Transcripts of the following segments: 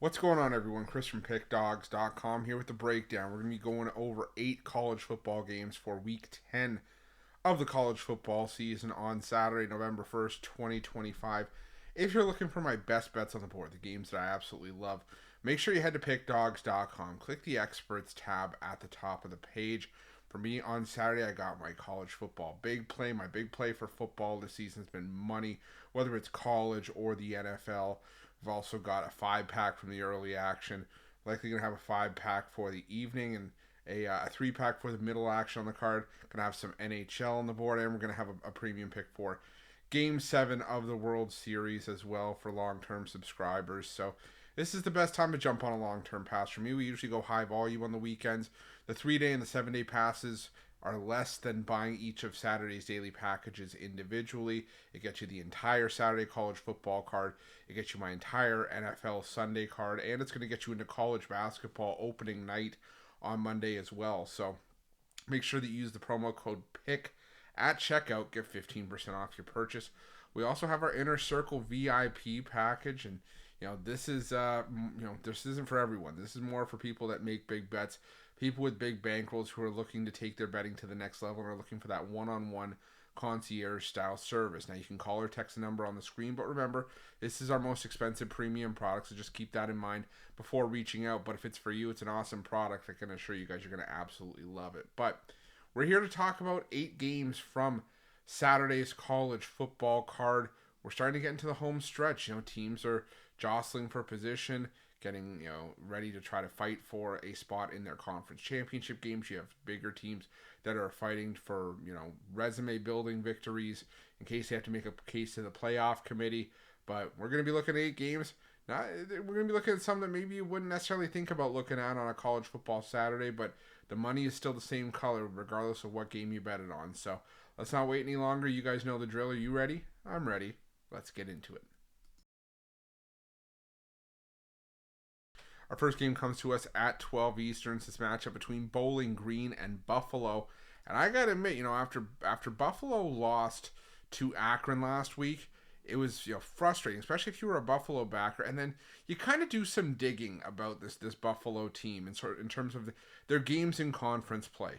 What's going on, everyone? Chris from Pickdawgz.com here with the breakdown. We're going to be going over 8 college football games for Week 10 of the college football season on Saturday, November 1st, 2025. If you're looking for my best bets on the board, the games that I absolutely love, make sure you head to Pickdawgz.com. Click the Experts tab at the top of the page. For me, on Saturday, I got my college football big play. My big play for football this season has been money, whether it's college or the NFL. We've also got a 5-pack from the early action. Likely going to have a 5-pack for the evening and a 3-pack for the middle action on the card. Going to have some NHL on the board, and we're going to have a premium pick for Game 7 of the World Series as well for long-term subscribers. So this is the best time to jump on a long-term pass for me. We usually go high volume on the weekends. The 3-day and the 7-day passes are less than buying each of Saturday's daily packages individually. It gets you the entire Saturday college football card. It gets you my entire NFL Sunday card, and it's going to get you into college basketball opening night on Monday as well. So make sure that you use the promo code PICK at checkout. Get 15% off your purchase. We also have our Inner Circle VIP package, and this is this isn't for everyone. This is more for people that make big bets, people with big bankrolls who are looking to take their betting to the next level and are looking for that one-on-one concierge style service. Now you can call or text the number on the screen, but remember, this is our most expensive premium product, so just keep that in mind before reaching out. But if it's for you, it's an awesome product. I can assure you guys you're going to absolutely love it. But we're here to talk about 8 games from Saturday's college football card. We're starting to get into the home stretch. Teams are jostling for position, getting ready to try to fight for a spot in their conference championship games. You have bigger teams that are fighting for resume building victories in case they have to make a case to the playoff committee. But we're going to be looking at 8 games. Now, we're going to be looking at some that maybe you wouldn't necessarily think about looking at on a college football Saturday, but the money is still the same color regardless of what game you bet it on. So let's not wait any longer. You guys know the drill. Are you ready? I'm ready. Let's get into it. Our first game comes to us at 12 Eastern. It's this matchup between Bowling Green and Buffalo. And I got to admit, after Buffalo lost to Akron last week, it was frustrating, especially if you were a Buffalo backer. And then you kind of do some digging about this Buffalo team in terms of their games in conference play.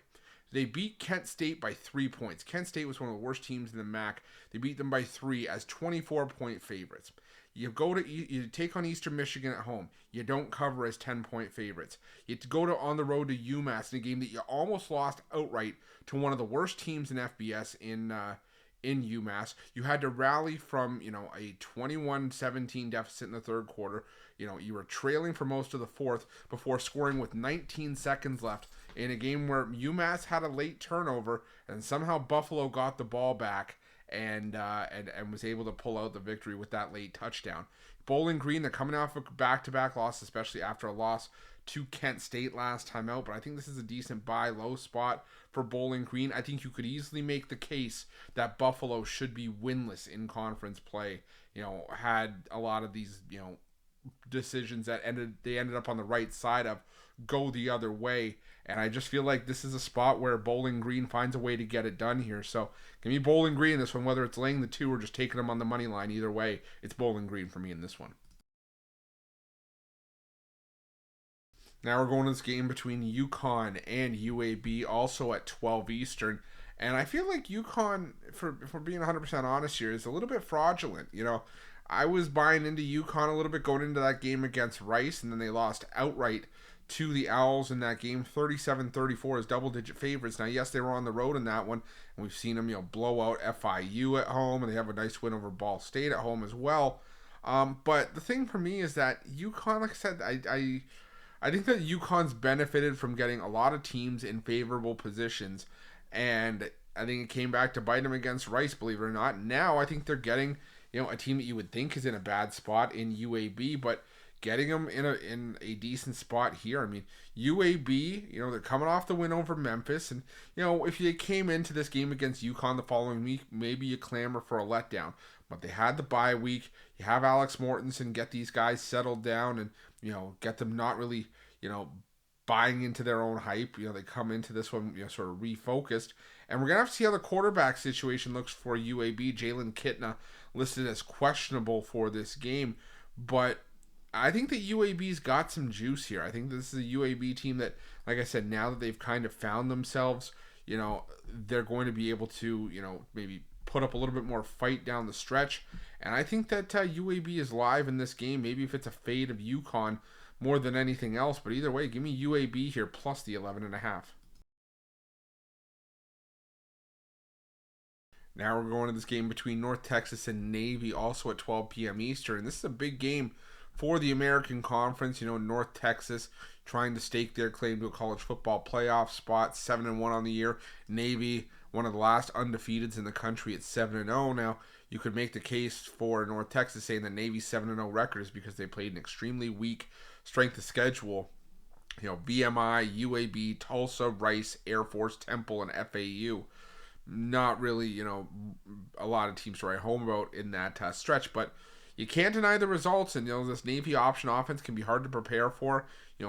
They beat Kent State by 3 points. Kent State was one of the worst teams in the MAC. They beat them by 3 as 24-point favorites. You take on Eastern Michigan at home. You don't cover as 10-point favorites. You go on the road to UMass in a game that you almost lost outright to one of the worst teams in FBS in UMass. You had to rally from a 21-17 deficit in the third quarter. You were trailing for most of the fourth before scoring with 19 seconds left in a game where UMass had a late turnover and somehow Buffalo got the ball back and was able to pull out the victory with that late touchdown. Bowling Green, they're coming off a back-to-back loss, especially after a loss to Kent State last time out, but I think this is a decent buy low spot for Bowling Green. I think you could easily make the case that Buffalo should be winless in conference play. Had a lot of these, decisions that ended up on the right side of go the other way, and I just feel like this is a spot where Bowling Green finds a way to get it done here. So give me Bowling Green in this one, whether it's laying the 2 or just taking them on the money line. Either way, it's Bowling Green for me in this one. Now we're going to this game between UConn and UAB, also at 12 Eastern. And I feel like UConn, for being 100% honest here, is a little bit fraudulent. I was buying into UConn a little bit going into that game against Rice, and then they lost outright to the Owls in that game, 37-34 as double-digit favorites. Now, yes, they were on the road in that one, and we've seen them, blow out FIU at home, and they have a nice win over Ball State at home as well. But the thing for me is that UConn, like I said, I think that UConn's benefited from getting a lot of teams in favorable positions, and I think it came back to bite them against Rice, believe it or not. Now I think they're getting, a team that you would think is in a bad spot in UAB, but getting them in a decent spot here. I mean, UAB, they're coming off the win over Memphis, and if you came into this game against UConn the following week, maybe you clamor for a letdown. But they had the bye week. You have Alex Mortensen get these guys settled down and get them not really buying into their own hype. They come into this one sort of refocused, and we're gonna have to see how the quarterback situation looks for UAB. Jalen Kitna listed as questionable for this game, but I think that UAB's got some juice here. I think this is a UAB team that, like I said, now that they've kind of found themselves, they're going to be able to, maybe put up a little bit more fight down the stretch. And I think that UAB is live in this game. Maybe if it's a fade of UConn more than anything else. But either way, give me UAB here plus the 11.5. Now we're going to this game between North Texas and Navy, also at 12 p.m. Eastern. This is a big game for the American Conference. North Texas trying to stake their claim to a college football playoff spot, 7-1 on the year. Navy, one of the last undefeateds in the country at 7-0. Now, you could make the case for North Texas saying that Navy's 7-0 record is because they played an extremely weak strength of schedule. BMI, UAB, Tulsa, Rice, Air Force, Temple, and FAU. Not really, a lot of teams to write home about in that stretch, but you can't deny the results. And this Navy option offense can be hard to prepare for.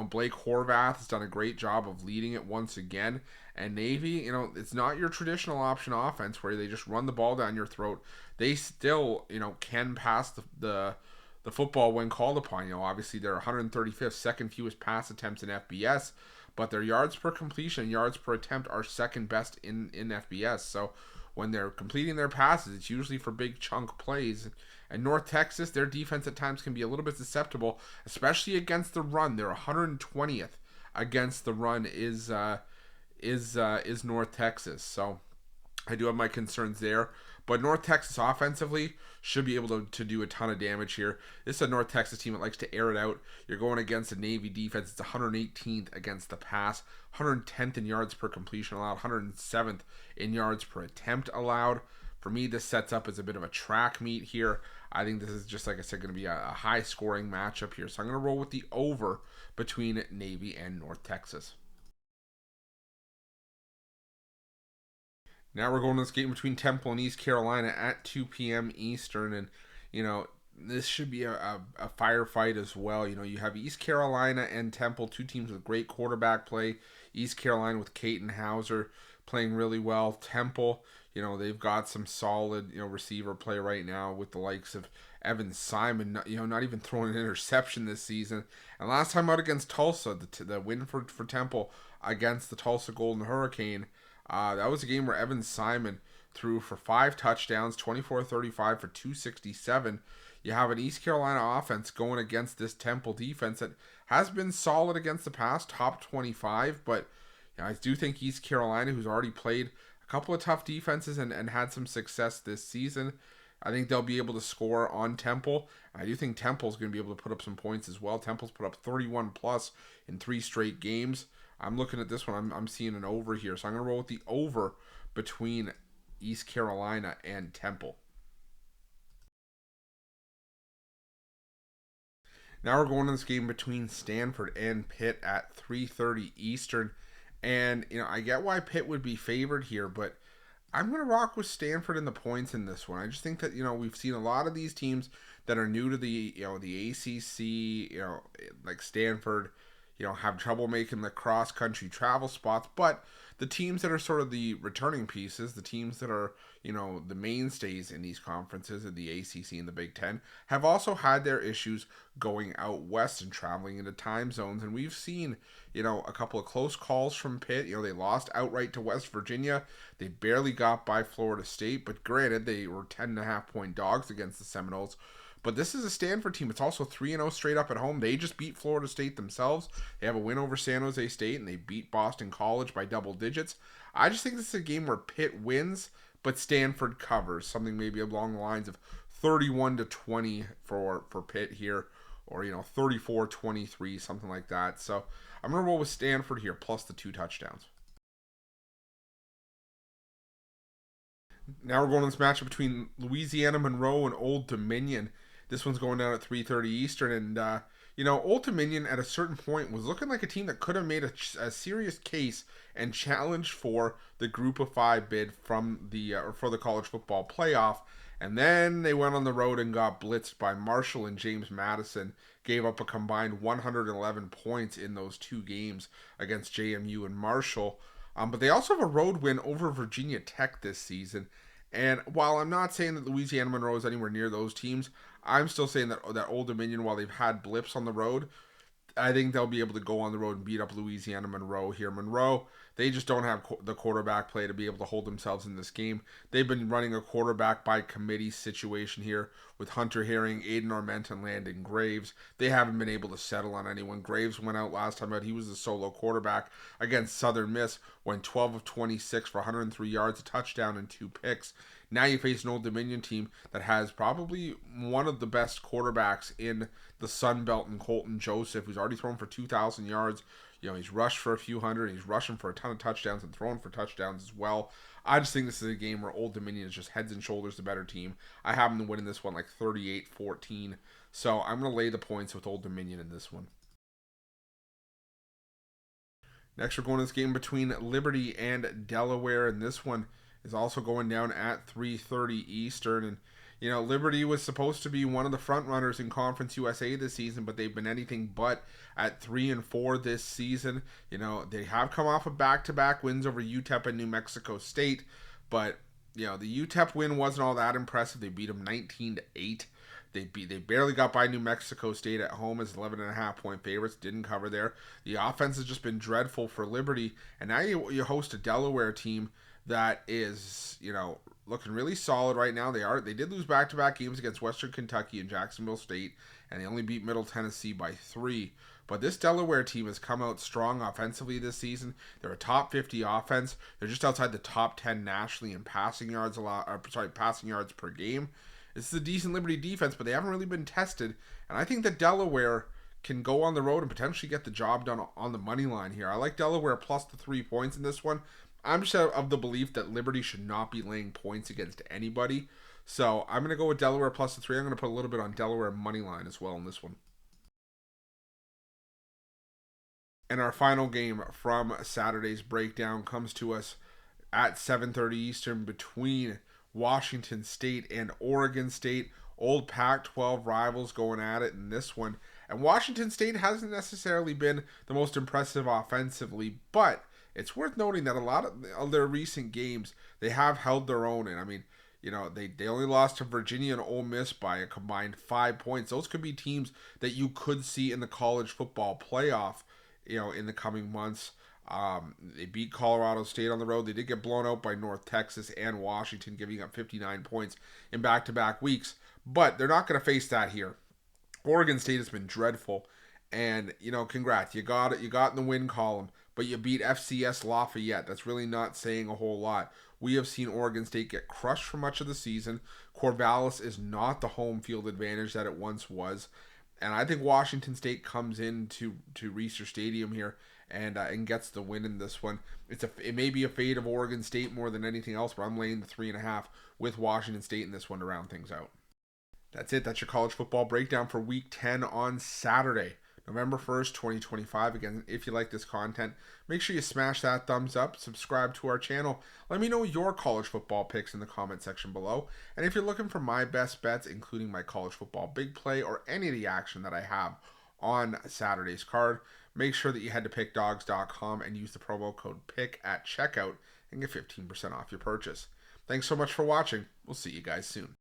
Blake Horvath has done a great job of leading it once again. And Navy, it's not your traditional option offense where they just run the ball down your throat. They still, can pass the football when called upon. Obviously they're 135th, second fewest pass attempts in FBS. But their yards per completion, yards per attempt are second best in FBS. So when they're completing their passes, it's usually for big chunk plays. And North Texas, their defense at times can be a little bit susceptible, especially against the run. They're 120th against the run is North Texas. So I do have my concerns there. But North Texas offensively should be able to do a ton of damage here. This is a North Texas team that likes to air it out. You're going against a Navy defense. It's 118th against the pass, 110th in yards per completion allowed, 107th in yards per attempt allowed. For me, this sets up as a bit of a track meet here. I think this is just, like I said, going to be a high-scoring matchup here. So I'm going to roll with the over between Navy and North Texas. Now we're going to this game between Temple and East Carolina at 2 p.m. Eastern. And, this should be a firefight as well. You have East Carolina and Temple, two teams with great quarterback play. East Carolina with Caton Hauser playing really well. Temple, they've got some solid, receiver play right now with the likes of Evan Simon, not even throwing an interception this season. And last time out against Tulsa, the win for Temple against the Tulsa Golden Hurricane, that was a game where Evan Simon threw for 5 touchdowns, 24-35 for 267. You have an East Carolina offense going against this Temple defense that has been solid against the pass, top 25. But I do think East Carolina, who's already played a couple of tough defenses and had some success this season, I think they'll be able to score on Temple. I do think Temple's going to be able to put up some points as well. Temple's put up 31 plus in 3 straight games. I'm looking at this one. I'm seeing an over here. So I'm going to roll with the over between East Carolina and Temple. Now we're going to this game between Stanford and Pitt at 3:30 Eastern. And, I get why Pitt would be favored here, but I'm going to rock with Stanford in the points in this one. I just think that, we've seen a lot of these teams that are new to the ACC, like Stanford, have trouble making the cross-country travel spots. But the teams that are sort of the returning pieces, the teams that are, the mainstays in these conferences, in the ACC and the Big Ten, have also had their issues going out west and traveling into time zones. And we've seen, a couple of close calls from Pitt. They lost outright to West Virginia. They barely got by Florida State. But granted, they were 10.5-point dogs against the Seminoles. But this is a Stanford team. It's also 3-0 straight up at home. They just beat Florida State themselves. They have a win over San Jose State, and they beat Boston College by double digits. I just think this is a game where Pitt wins, but Stanford covers. Something maybe along the lines of 31-20 for Pitt here, or 34-23, something like that. So I'm going to roll with Stanford here, plus the 2 touchdowns. Now we're going to this matchup between Louisiana, Monroe, and Old Dominion. This one's going down at 3:30 Eastern, and Old Dominion at a certain point was looking like a team that could have made a serious case and challenged for the Group of 5 bid from for the college football playoff. And then they went on the road and got blitzed by Marshall and James Madison. Gave up a combined 111 points in those 2 games against JMU and Marshall. But they also have a road win over Virginia Tech this season. And while I'm not saying that Louisiana Monroe is anywhere near those teams, I'm still saying that Old Dominion, while they've had blips on the road, I think they'll be able to go on the road and beat up Louisiana Monroe here. Monroe, they just don't have the quarterback play to be able to hold themselves in this game. They've been running a quarterback by committee situation here with Hunter Herring, Aiden Arment, and Landon Graves. They haven't been able to settle on anyone. Graves went out last time out. He was the solo quarterback against Southern Miss, went 12 of 26 for 103 yards, a touchdown, and 2 picks. Now you face an Old Dominion team that has probably one of the best quarterbacks in the Sun Belt in Colton Joseph, who's already thrown for 2,000 yards. He's rushed for a few hundred. He's rushing for a ton of touchdowns and throwing for touchdowns as well. I just think this is a game where Old Dominion is just heads and shoulders the better team. I have them winning this one like 38-14. So I'm going to lay the points with Old Dominion in this one. Next, we're going to this game between Liberty and Delaware, and this one is also going down at 3:30 Eastern. And Liberty was supposed to be one of the front runners in Conference USA this season, but they've been anything but at 3-4 this season. They have come off of back-to-back wins over UTEP and New Mexico State, but the UTEP win wasn't all that impressive. They beat them 19-8. They barely got by New Mexico State at home as 11.5-point favorites. Didn't cover there. The offense has just been dreadful for Liberty, and now you host a Delaware team that is looking really solid right now. They did lose back-to-back games against Western Kentucky and Jacksonville State, and they only beat Middle Tennessee by 3. But this Delaware team has come out strong offensively this season. They're a top 50 offense. They're just outside the top 10 nationally in passing yards per game. This is a decent Liberty defense, but they haven't really been tested. And I think that Delaware can go on the road and potentially get the job done on the money line here. I like Delaware plus the 3 points in this one. I'm just of the belief that Liberty should not be laying points against anybody. So I'm going to go with Delaware plus the 3. I'm going to put a little bit on Delaware money line as well in this one. And our final game from Saturday's breakdown comes to us at 7:30 Eastern between Washington State and Oregon State. Old Pac-12 rivals going at it in this one. And Washington State hasn't necessarily been the most impressive offensively, but it's worth noting that a lot of their recent games, they have held their own. And they only lost to Virginia and Ole Miss by a combined 5 points. Those could be teams that you could see in the college football playoff, in the coming months. They beat Colorado State on the road. They did get blown out by North Texas and Washington, giving up 59 points in back-to-back weeks. But they're not going to face that here. Oregon State has been dreadful. And, congrats. You got it. You got in the win column. But you beat FCS Lafayette. That's really not saying a whole lot. We have seen Oregon State get crushed for much of the season. Corvallis is not the home field advantage that it once was. And I think Washington State comes into Reser Stadium here and gets the win in this one. It may be a fade of Oregon State more than anything else, but I'm laying the 3.5 with Washington State in this one to round things out. That's it. That's your college football breakdown for Week 10 on Saturday, November 1st, 2025. Again, if you like this content, make sure you smash that thumbs up, subscribe to our channel. Let me know your college football picks in the comment section below. And if you're looking for my best bets, including my college football big play or any of the action that I have on Saturday's card, make sure that you head to Pickdawgz.com and use the promo code PICK at checkout and get 15% off your purchase. Thanks so much for watching. We'll see you guys soon.